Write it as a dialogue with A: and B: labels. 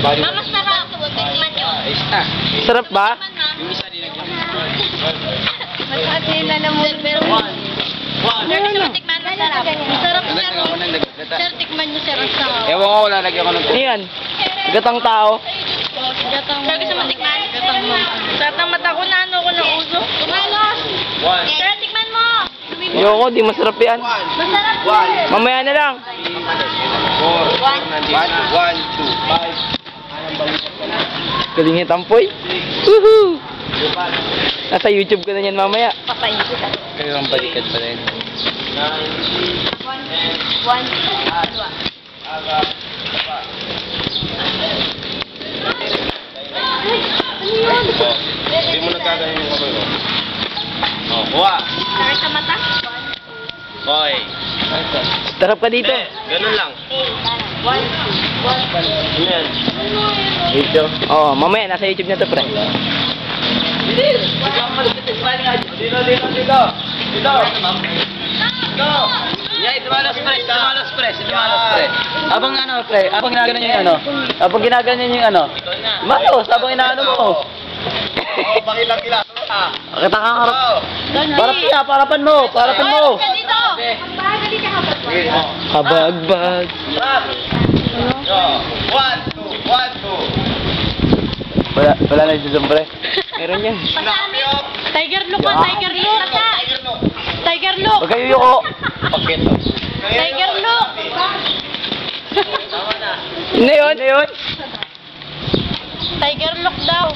A: Mamas nakakabuntikman yun.
B: Sarap ba?
C: Yung isa din
A: Masarap din na naman. Pero, Sir, gusto mo tikman? Masarap. Masarap, sir. Sir, tikman niyo, sir. Ang sarap.
C: Ewan ko, lalagyan ko ng
B: Ayan. Gatang tao.
A: Sir, gusto mo tikman? Gatang mo. Sarap ng mata ko na ano ko ng uso. Tumalos. Sir, tikman mo.
B: Ayoko, di masarap yan.
A: Masarap,
C: One.
A: sir.
B: Mamaya na lang.
C: 4, 1, 2, 5.
B: Galing yung tampoy. Woohoo! Nasa YouTube ko na yan mamaya.
A: Papayin ko.
C: Kayo ang balikat pa rin.
A: 1.
C: Hindi mo nagkagahin yung kamay mo. Oh, kuha.
A: Sakit sa mata?
C: Okay.
B: Sarap ka dito.
C: Ganun lang.
A: 1.
C: Yan. Video.
B: Oo, mamaya nasa YouTube na to, pre.
C: Dito. Dito. Yeah, dumalas press.
B: Abang ano, pre? Abang ginagano niyo yung ano? Abang ginagano niyo yung ano? Malos, abang inaano mo.
C: Pakila-kila.
B: Kita ka harap. Parapan mo.
A: Dito.
B: Habagbag.
C: 1, 2.
B: Wala na dito, pre. Meron yan.
A: Tiger look ba? Tiger look. Tiger look.
B: Huwag kayo yuko.
A: Tiger look.
B: Ano yun?
A: Tiger look daw.